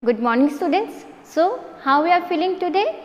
Good morning students. So how we are feeling today?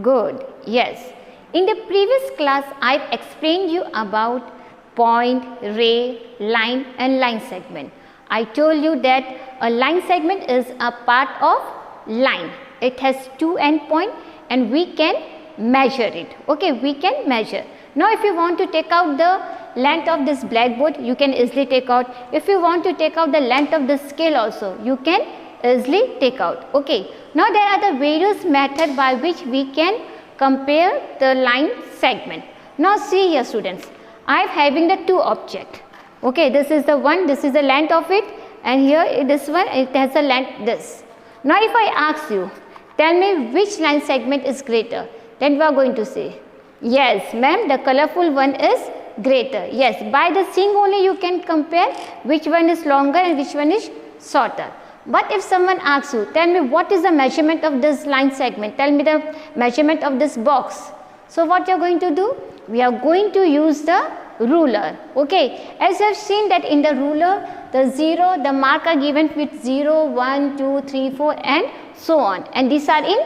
Good. Yes. In the previous class I explained you about point, ray, line and line segment. I told you that a line segment is a part of line. It has two endpoints and we can measure it. Okay, we can measure. Now if you want to take out the length of this blackboard, you can easily take out. If you want to take out the length of the scale also, you can easily take out. Okay. Now there are the various methods by which we can compare the line segment. Now see here students, I am having the two objects. Okay, this is the one, this is the length of it, and here this one, it has a length this. Now if I ask you, tell me which line segment is greater, then we are going to say, yes ma'am, the colorful one is greater. Yes, by the seeing only you can compare which one is longer and which one is shorter. But if someone asks you, tell me what is the measurement of this line segment, tell me the measurement of this box. So what you are going to do? We are going to use the ruler. Okay, as you have seen that in the ruler, the mark are given with 0, 1, 2, 3, 4 and so on, and these are in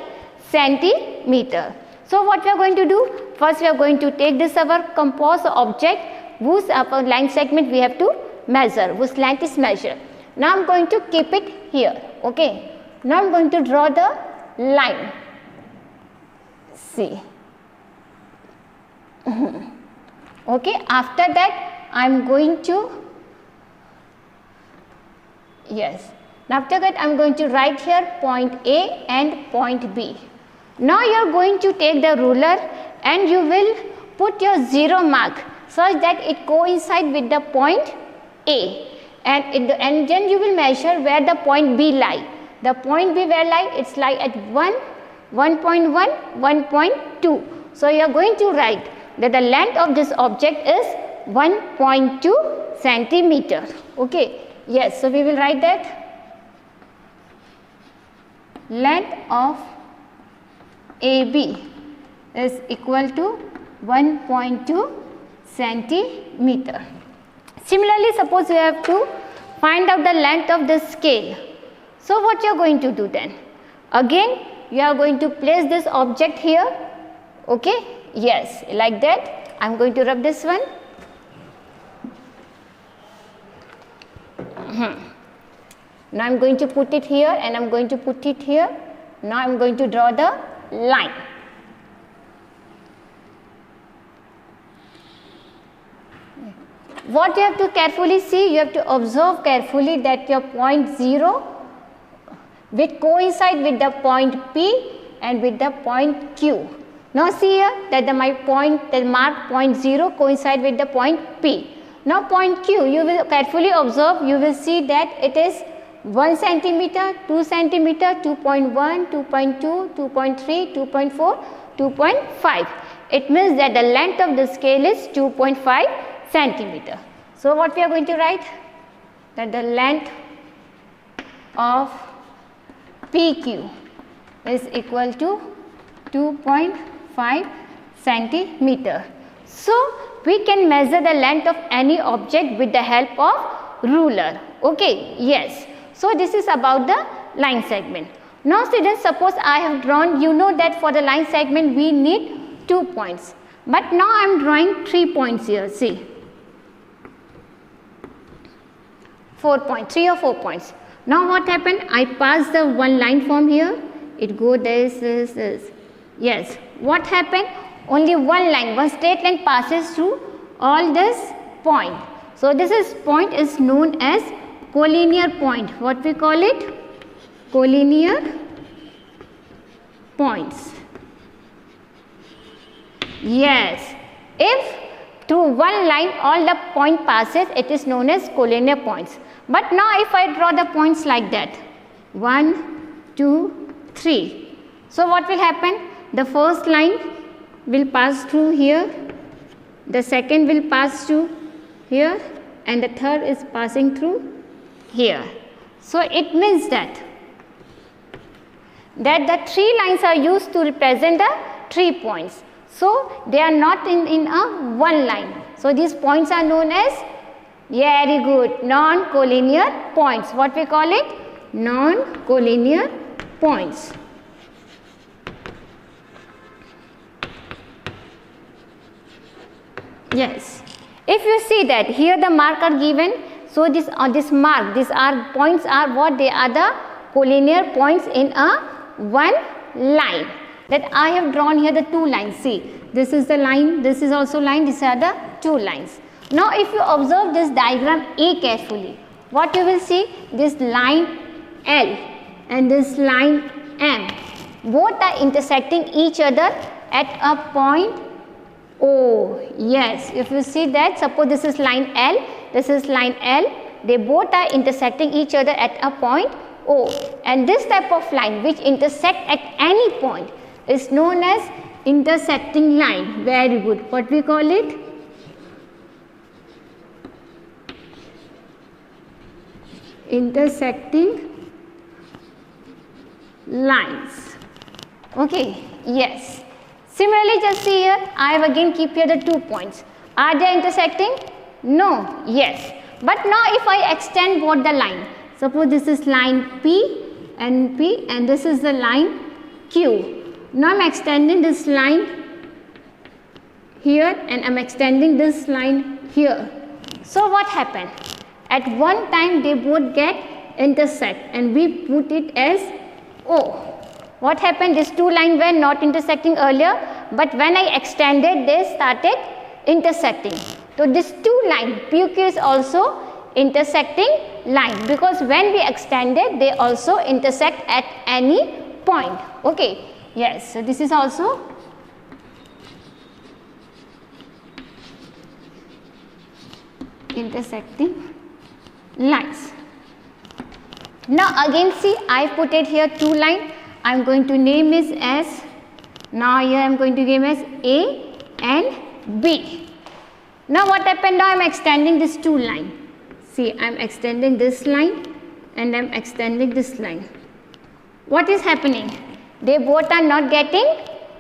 centimeter. So what we are going to do? First we are going to take this our composite object whose upper line segment we have to measure, whose length is measured. Now I am going to keep it here. Okay. Now I am going to draw the line. See. Okay. After that I am going to, yes. After that I am going to write here point A and point B. Now you are going to take the ruler and you will put your 0 mark such that it coincide with the point A. And then you will measure where the point B lie. The point B where lie? It's lie at 1, 1.1, 1.2. So you are going to write that the length of this object is 1.2 centimeter. Okay. Yes. So we will write that length of AB is equal to 1.2 centimeter. Similarly, suppose you have to find out the length of the scale. So what you are going to do then? Again, you are going to place this object here. Okay? Yes, like that. I am going to rub this one. Now I am going to put it here and I am going to put it here. Now I am going to draw the line. What you have to carefully see, you have to observe carefully that your point 0 will coincide with the point P and with the point Q. Now see here that the mark point 0 coincide with the point P. Now point Q, you will carefully observe, you will see that it is 1 centimeter, 2 centimeter, 2.1, 2.2, 2.3, 2.4, 2.5. It means that the length of the scale is 2.5 centimeter. So what we are going to write? That the length of PQ is equal to 2.5 centimeter. So we can measure the length of any object with the help of ruler. Okay, yes. So this is about the line segment. Now students, suppose I have drawn, you know that for the line segment we need 2 points. But now I am drawing 3 points here, see. 4 points, 3 or 4 points. Now what happened? I pass the one line from here. It go this. Yes. What happened? Only one line, one straight line passes through all this point. So this point is known as collinear point. What we call it? Collinear points. Yes. If through one line all the point passes, it is known as collinear points. But now if I draw the points like that, 1, 2, 3. So what will happen? The first line will pass through here, the second will pass through here, and the third is passing through here. So it means that the 3 lines are used to represent the 3 points. So they are not in a one line. So these points are known as, very good, non-collinear points. What we call it? Non-collinear points. Yes, if you see that here the mark are given, so this mark, these are points are what? They are the collinear points in a one line. That I have drawn here the two lines. See, this is the line, this is also line, these are the two lines. Now if you observe this diagram A carefully, what you will see? This line L and this line M, both are intersecting each other at a point O. Yes, if you see that, suppose this is line L, this is line L, they both are intersecting each other at a point O, and this type of line which intersect at any point is known as intersecting line. Very good. What we call it? Intersecting lines. Okay, yes. Similarly, just see here, I have again keep here the 2 points. Are they intersecting? No. Yes. But now if I extend both the line, suppose this is line P and this is the line Q. Now I am extending this line here and I am extending this line here. So what happened? At one time they both get intersect and we put it as O. What happened? These two lines were not intersecting earlier, but when I extended, they started intersecting. So this two line PQ is also intersecting line, because when we extended, they also intersect at any point. Okay. Yes. So this is also intersecting lines. Now again see, I put it here two line. I am going to name it as, now here I am going to name as A and B. Now what happened? Now I am extending this two line. See, I am extending this line and I am extending this line. What is happening? They both are not getting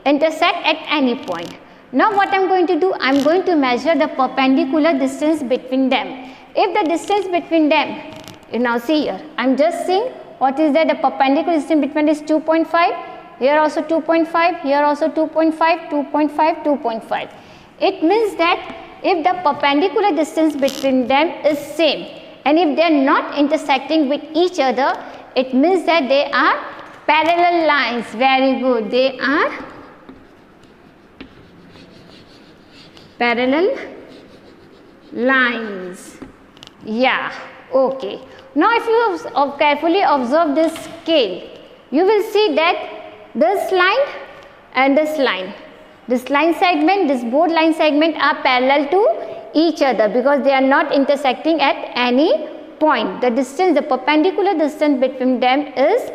intersect at any point. Now what I am going to do? I am going to measure the perpendicular distance between them. If the distance between them, you now see here, I am just seeing what is that, the perpendicular distance between is 2.5, here also 2.5, here also 2.5, 2.5, 2.5. It means that if the perpendicular distance between them is same and if they are not intersecting with each other, it means that they are parallel lines. Very good. They are parallel lines. Yeah. Okay. Now if you carefully observe this scale, you will see that this line and this line segment, this both line segment are parallel to each other because they are not intersecting at any point. The distance, the perpendicular distance between them is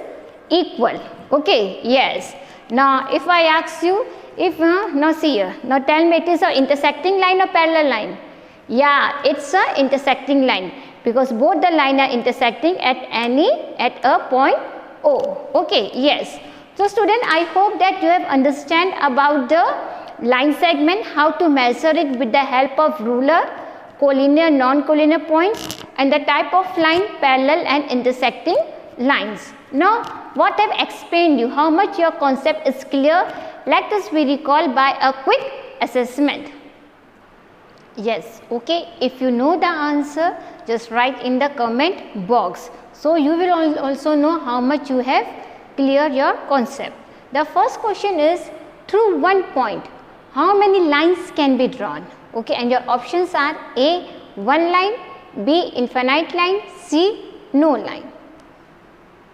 equal. Okay. Yes. Now if I ask you, if now see here, now tell me, it is a intersecting line or parallel line? Yeah, it's a intersecting line, because both the line are intersecting at a point O. Okay. Yes. So student, I hope that you have understand about the line segment, how to measure it with the help of ruler, collinear, non-collinear points, and the type of line, parallel and intersecting lines. Now what I have explained you, how much your concept is clear, let us be recall by a quick assessment. Yes. Okay. If you know the answer, just write in the comment box. So you will also know how much you have clear your concept. The first question is, through one point, how many lines can be drawn? Okay, and your options are A, one line, B, infinite line, C, no line.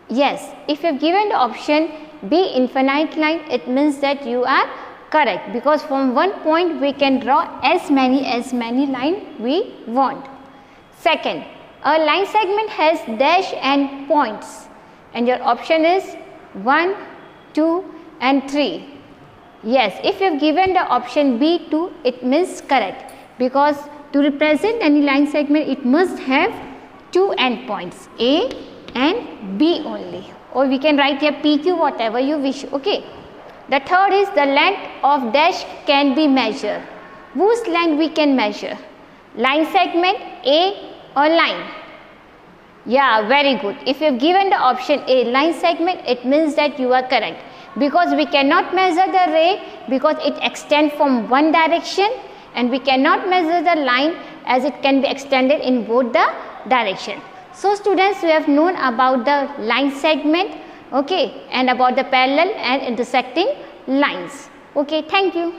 Yes, if you have given the option B, infinite line, it means that you are correct, because from one point we can draw as many line we want. Second, a line segment has dash and points, and your option is 1, 2 and 3. Yes, if you have given the option B 2, it means correct, because to represent any line segment it must have two endpoints, A and B only, or we can write here PQ, whatever you wish. Okay. The third is, the length of dash can be measured. Whose length we can measure? Line segment, A or line? Yeah, very good. If you have given the option A, line segment, it means that you are correct, because we cannot measure the ray because it extends from one direction, and we cannot measure the line as it can be extended in both the direction. So students, we have known about the line segment, okay, and about the parallel and intersecting lines. Okay, thank you.